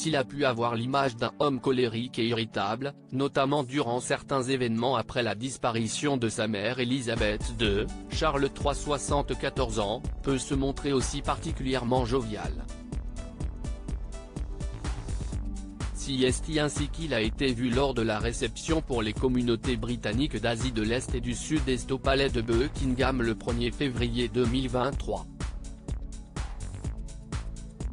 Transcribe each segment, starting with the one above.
s'il a pu avoir l'image d'un homme colérique et irritable, notamment durant certains événements après la disparition de sa mère Élisabeth II, Charles III 74 ans, peut se montrer aussi particulièrement jovial. C'est ainsi qu'il a été vu lors de la réception pour les communautés britanniques d'Asie de l'Est et du Sud-Est au palais de Buckingham le 1er février 2023.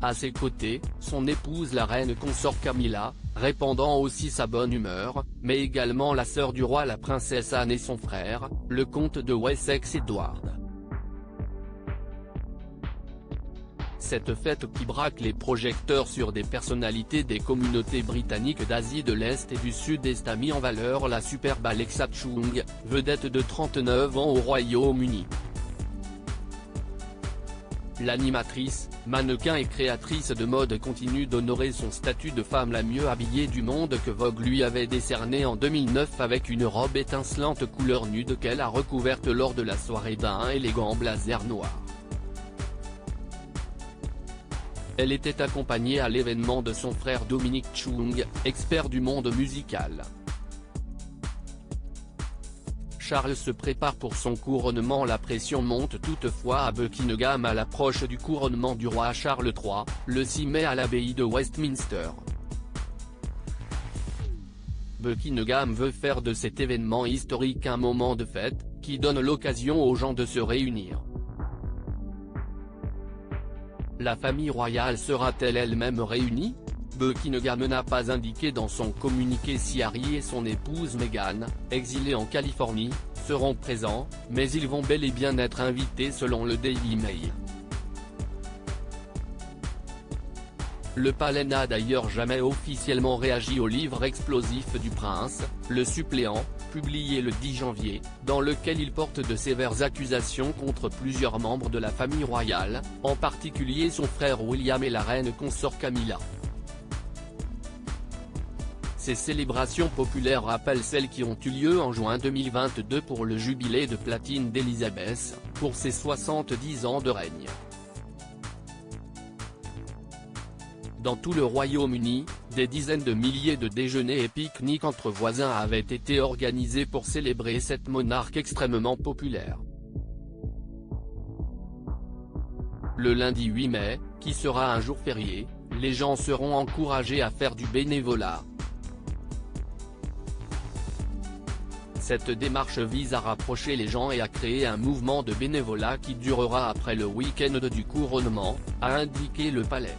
À ses côtés, son épouse la reine consort Camilla, répandant aussi sa bonne humeur, mais également la sœur du roi la princesse Anne et son frère, le comte de Wessex Edward. Cette fête qui braque les projecteurs sur des personnalités des communautés britanniques d'Asie de l'Est et du Sud-Est a mis en valeur la superbe Alexa Chung, vedette de 39 ans au Royaume-Uni. L'animatrice, mannequin et créatrice de mode continue d'honorer son statut de femme la mieux habillée du monde que Vogue lui avait décerné en 2009 avec une robe étincelante couleur nude qu'elle a recouverte lors de la soirée d'un élégant blazer noir. Elle était accompagnée à l'événement de son frère Dominic Chung, expert du monde musical. Charles se prépare pour son couronnement. La pression monte toutefois à Buckingham à l'approche du couronnement du roi Charles III, le 6 mai à l'abbaye de Westminster. Buckingham veut faire de cet événement historique un moment de fête, qui donne l'occasion aux gens de se réunir. La famille royale sera-t-elle elle-même réunie? Buckingham n'a pas indiqué dans son communiqué si Harry et son épouse Meghan, exilés en Californie, seront présents, mais ils vont bel et bien être invités selon le Daily Mail. Le palais n'a d'ailleurs jamais officiellement réagi au livre explosif du prince, Le Suppléant, publié le 10 janvier, dans lequel il porte de sévères accusations contre plusieurs membres de la famille royale, en particulier son frère William et la reine consort Camilla. Ces célébrations populaires rappellent celles qui ont eu lieu en juin 2022 pour le jubilé de platine d'Élisabeth, pour ses 70 ans de règne. Dans tout le Royaume-Uni, des dizaines de milliers de déjeuners et pique-niques entre voisins avaient été organisés pour célébrer cette monarque extrêmement populaire. Le lundi 8 mai, qui sera un jour férié, les gens seront encouragés à faire du bénévolat. Cette démarche vise à rapprocher les gens et à créer un mouvement de bénévolat qui durera après le week-end du couronnement, a indiqué le palais.